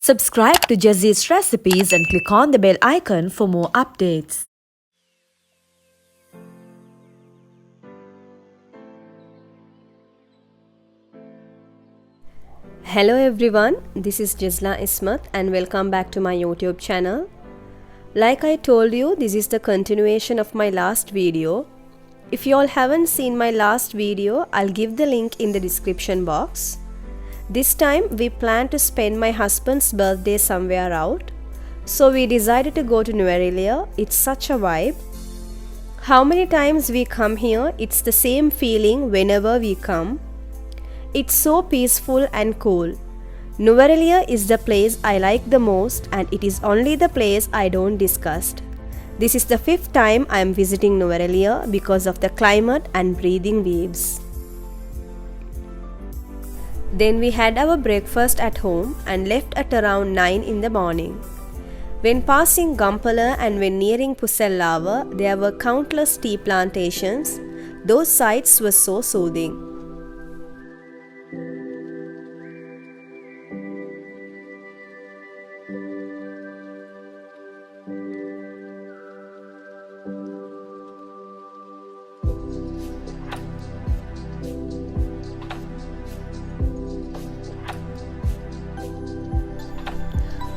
Subscribe to Jazee's recipes and click on the bell icon for more updates. Hello everyone, this is Jazla Ismat and welcome back to my YouTube channel. Like I told you, this is the continuation of my last video. If you all haven't seen my last video, I'll give the link in the description box. This time we plan to spend my husband's birthday somewhere out. So we decided to go to Nuwareliya. It's such a vibe. How many times we come here, it's the same feeling whenever we come. It's so peaceful and cool. Nuwareliya is the place I like the most, and it is only the place I don't disgust. This is the 5th time I am visiting Nuwareliya because of the climate and breathing waves. Then we had our breakfast at home and left at around 9 in the morning. When passing Gampala and when nearing Pusellava, there were countless tea plantations. Those sights were so soothing.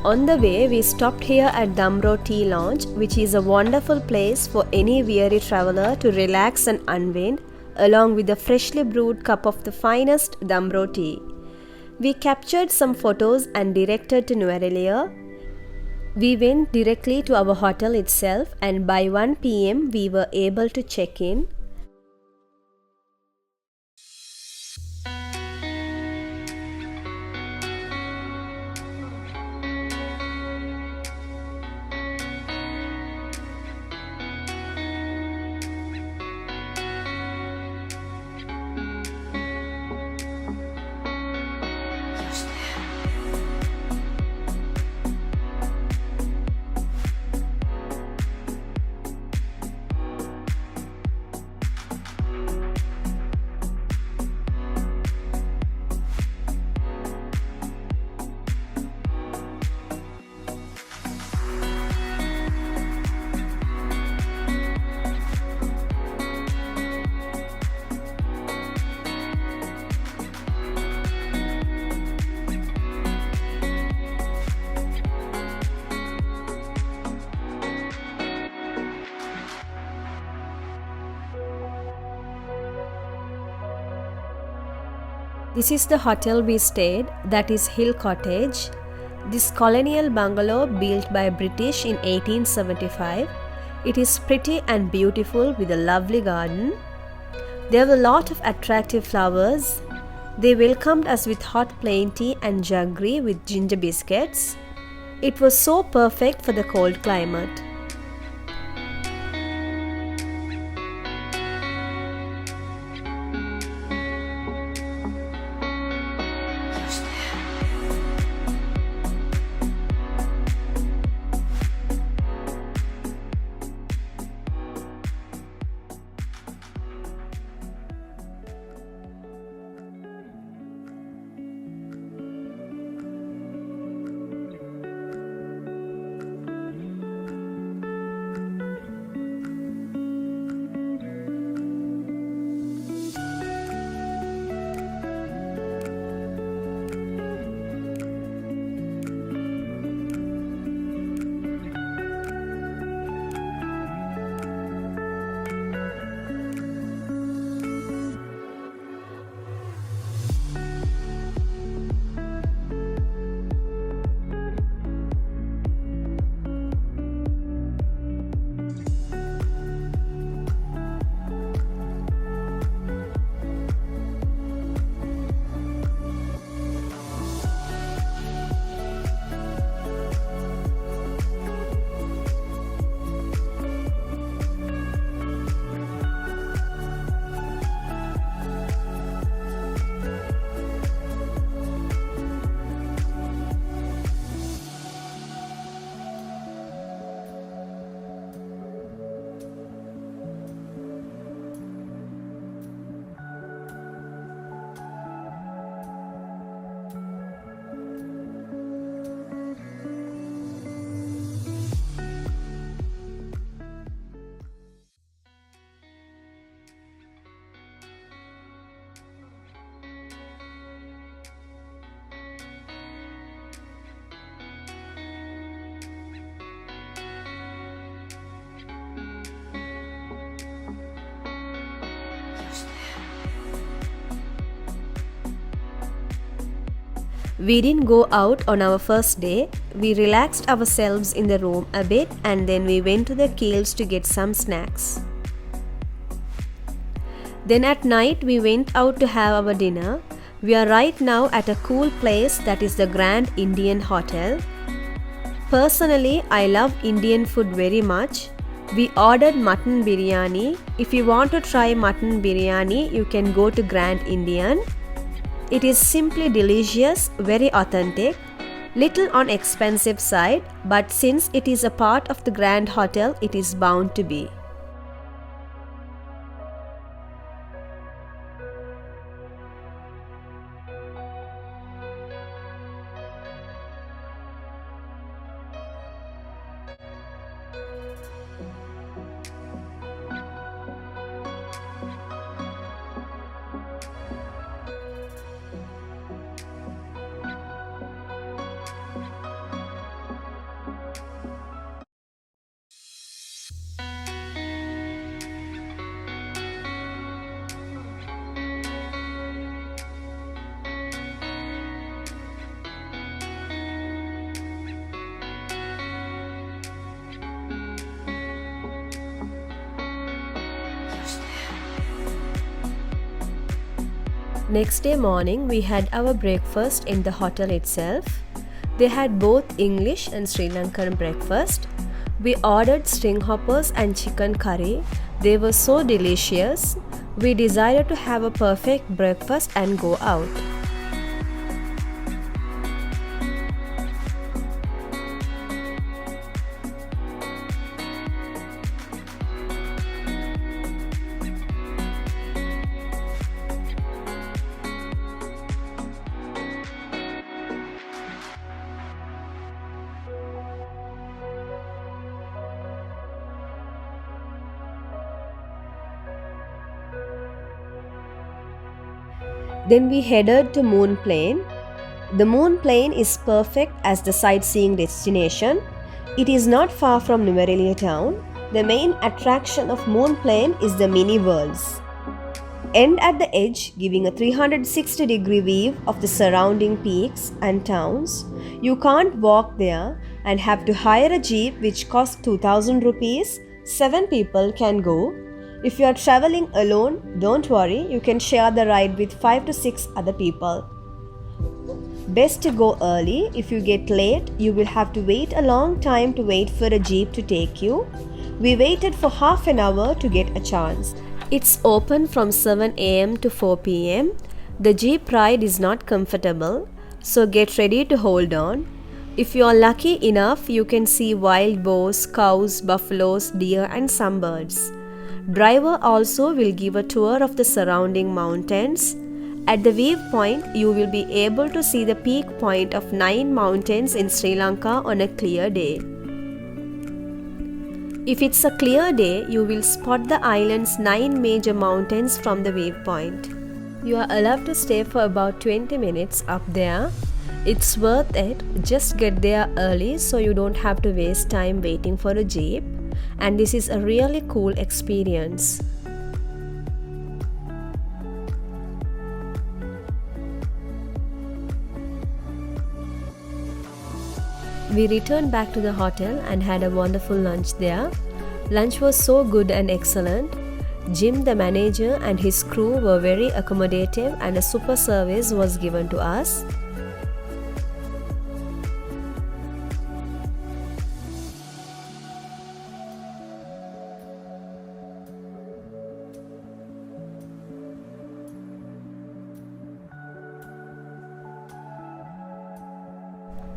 On the way, we stopped here at Damro Tea Lounge, which is a wonderful place for any weary traveler to relax and unwind, along with a freshly brewed cup of the finest Damro tea. We captured some photos and directed to Nuwareliya. We went directly to our hotel itself, and by 1 p.m. we were able to check in. This is the hotel we stayed, that is Hill Cottage. This colonial bungalow built by British in 1875. It is pretty and beautiful with a lovely garden. There were a lot of attractive flowers. They welcomed us with hot plain tea and jaggery with ginger biscuits. It was so perfect for the cold climate. We didn't go out on our first day. We relaxed ourselves in the room a bit and then we went to the Keels to get some snacks. Then at night we went out to have our dinner. We are right now at a cool place that is the Grand Indian Hotel. Personally, I love Indian food very much. We ordered mutton biryani. If you want to try mutton biryani, you can go to Grand Indian. It is simply delicious, very authentic, little on expensive side, but since it is a part of the Grand Hotel, it is bound to be. Next day morning, we had our breakfast in the hotel itself. They had both English and Sri Lankan breakfast. We ordered string hoppers and chicken curry. They were so delicious. We decided to have a perfect breakfast and go out. Then we headed to Moon Plain. The Moon Plain is perfect as the sightseeing destination. It is not far from Nuwareliya town. The main attraction of Moon Plain is the mini worlds. End at the edge, giving a 360-degree view of the surrounding peaks and towns. You can't walk there and have to hire a jeep which costs 2000 rupees. 7 people can go. If you are traveling alone, don't worry, you can share the ride with 5 to 6 other people. Best to go early. If you get late, you will have to wait a long time to wait for a jeep to take you. We waited for half an hour to get a chance. It's open from 7 am to 4 pm. The jeep ride is not comfortable, so get ready to hold on. If you are lucky enough, you can see wild boars, cows, buffaloes, deer and some birds. Driver also will give a tour of the surrounding mountains. At the viewpoint, you will be able to see the peak point of 9 mountains in Sri Lanka on a clear day. If it's a clear day, you will spot the island's 9 major mountains from the viewpoint. You are allowed to stay for about 20 minutes up there. It's worth it. Just get there early so you don't have to waste time waiting for a jeep. And this is a really cool experience. We returned back to the hotel and had a wonderful lunch there. Lunch was so good and excellent. Jim, the manager, and his crew were very accommodative and a super service was given to us.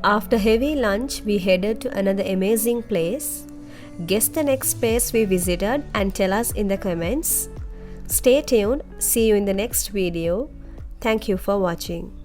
After heavy lunch, we headed to another amazing place. Guess the next place we visited and tell us in the comments. Stay tuned. See you in the next video. Thank you for watching.